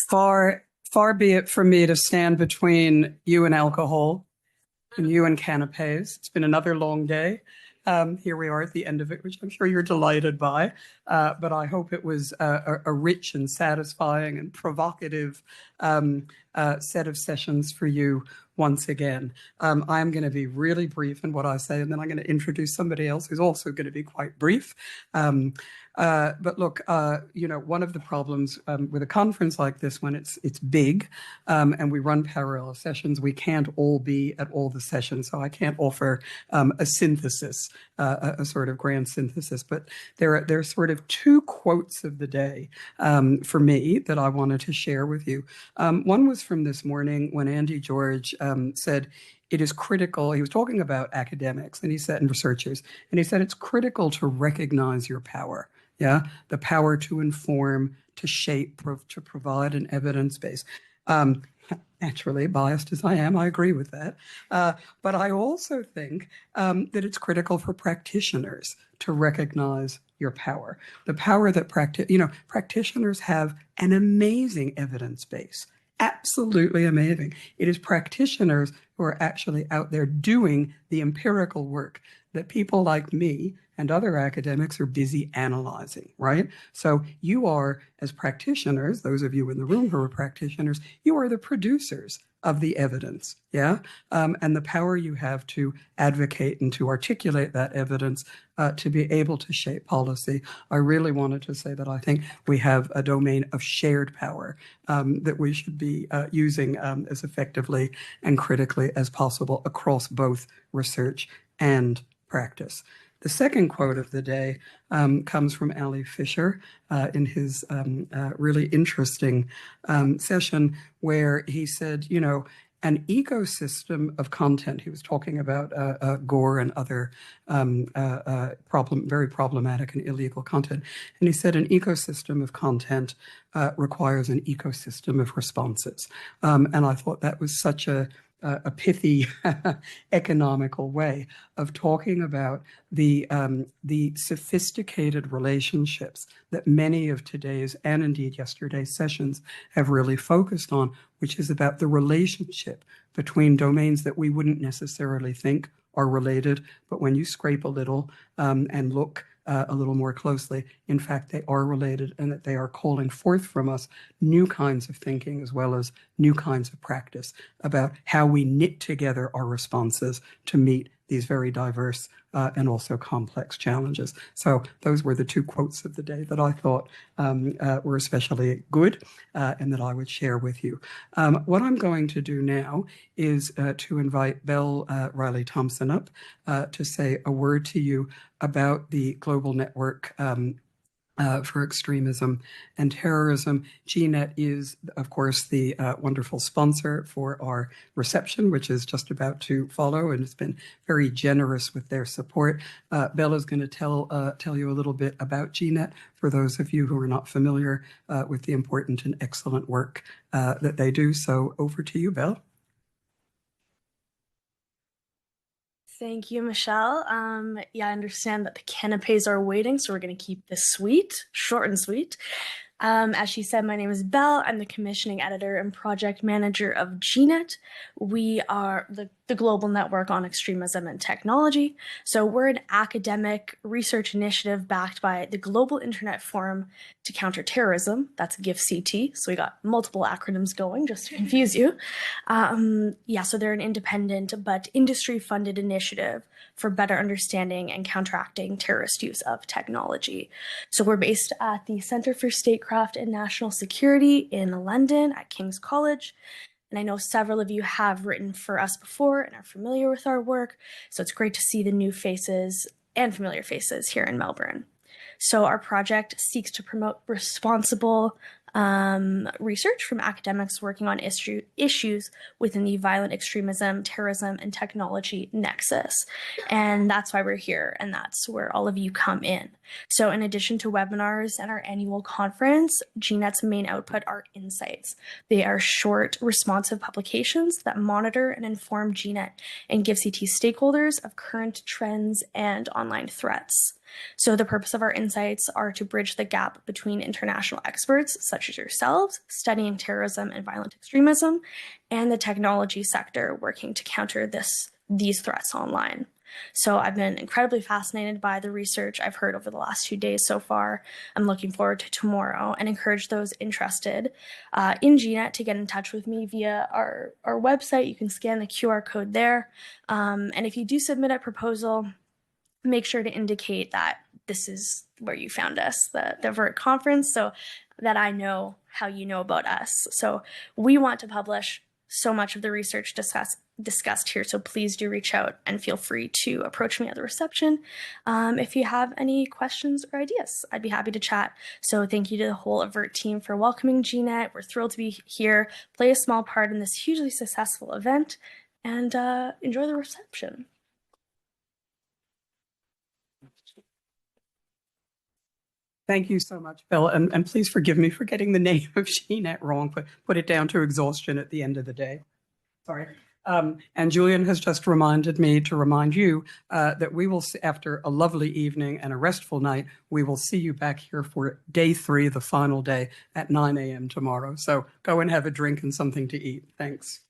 Far, far be it from me to stand between you and alcohol and you and canapes. It's been another long day. Here we are at the end of it, which I'm sure you're delighted by. But I hope it was a rich and satisfying and provocative set of sessions for you once again. I'm going to be really brief in what I say, and then I'm going to introduce somebody else who's also going to be quite brief. But look, one of the problems with a conference like this, when it's big and we run parallel sessions, we can't all be at all the sessions. So I can't offer a synthesis, a sort of grand synthesis. But there are sort of two quotes of the day for me that I wanted to share with you. One was from this morning when Andy George said, it is critical. He was talking about academics and he said, and researchers, and he said, it's critical to recognize your power. Yeah, the power to inform, to shape, to provide an evidence base. Naturally, biased as I am, I agree with that. But I also think that it's critical for practitioners to recognize your power. The power that practitioners have an amazing evidence base. Absolutely amazing. It is practitioners who are actually out there doing the empirical work that people like me and other academics are busy analyzing, right? So you are, as practitioners, those of you in the room who are practitioners, you are the producers of the evidence, yeah? And the power you have to advocate and to articulate that evidence to be able to shape policy. I really wanted to say that I think we have a domain of shared power that we should be using as effectively and critically as possible across both research and practice. The second quote of the day comes from Ali Fisher in his really interesting session where he said, an ecosystem of content. He was talking about Gore and other very problematic and illegal content. And he said an ecosystem of content requires an ecosystem of responses. And I thought that was such a pithy economical way of talking about the sophisticated relationships that many of today's and indeed yesterday's sessions have really focused on, which is about the relationship between domains that we wouldn't necessarily think are related, but when you scrape a little and look a little more closely, in fact, they are related and that they are calling forth from us new kinds of thinking as well as new kinds of practice about how we knit together our responses to meet these very diverse and also complex challenges. So those were the two quotes of the day that I thought were especially good and that I would share with you. What I'm going to do now is to invite Belle Riley-Thompson up to say a word to you about the Global Network for Extremism and Terrorism. GNET is, of course, the wonderful sponsor for our reception, which is just about to follow, and it's been very generous with their support. Belle is going to tell you a little bit about GNET for those of you who are not familiar with the important and excellent work that they do. So over to you, Belle. Thank you, Michelle. Yeah, I understand that the canapes are waiting, so we're going to keep this short and sweet. As she said, my name is Belle. I'm the commissioning editor and project manager of GNET. We are the Global Network on Extremism and Technology. So we're an academic research initiative backed by the Global Internet Forum to Counter Terrorism. That's GIFCT. So we got multiple acronyms going just to confuse you. So they're an independent but industry-funded initiative for better understanding and counteracting terrorist use of technology. So we're based at the Center for Statecraft and National Security in London at King's College. And I know several of you have written for us before and are familiar with our work. So it's great to see the new faces and familiar faces here in Melbourne. So our project seeks to promote responsible research from academics working on issues within the violent extremism, terrorism, and technology nexus. And that's why we're here, and that's where all of you come in. So in addition to webinars and our annual conference, GNET's main output are insights. They are short, responsive publications that monitor and inform GNET and GIFCT stakeholders of current trends and online threats. So the purpose of our insights are to bridge the gap between international experts, such as yourselves, studying terrorism and violent extremism, and the technology sector working to counter these threats online. So I've been incredibly fascinated by the research I've heard over the last 2 days so far. I'm looking forward to tomorrow and encourage those interested in GNet to get in touch with me via our website. You can scan the QR code there. And if you do submit a proposal, make sure to indicate that this is where you found us, the VERT conference, so that I know how you know about us. So we want to publish so much of the research discussed here, so please do reach out and feel free to approach me at the reception if you have any questions or ideas. I'd be happy to chat. So thank you to the whole AVERT team for welcoming GNet. We're thrilled to be here, play a small part in this hugely successful event, and enjoy the reception. Thank you so much, Bill. And please forgive me for getting the name of GNet wrong, but put it down to exhaustion at the end of the day. Sorry. And Julian has just reminded me to remind you that we will, after a lovely evening and a restful night, we will see you back here for day 3, the final day, at 9 a.m. tomorrow. So go and have a drink and something to eat. Thanks.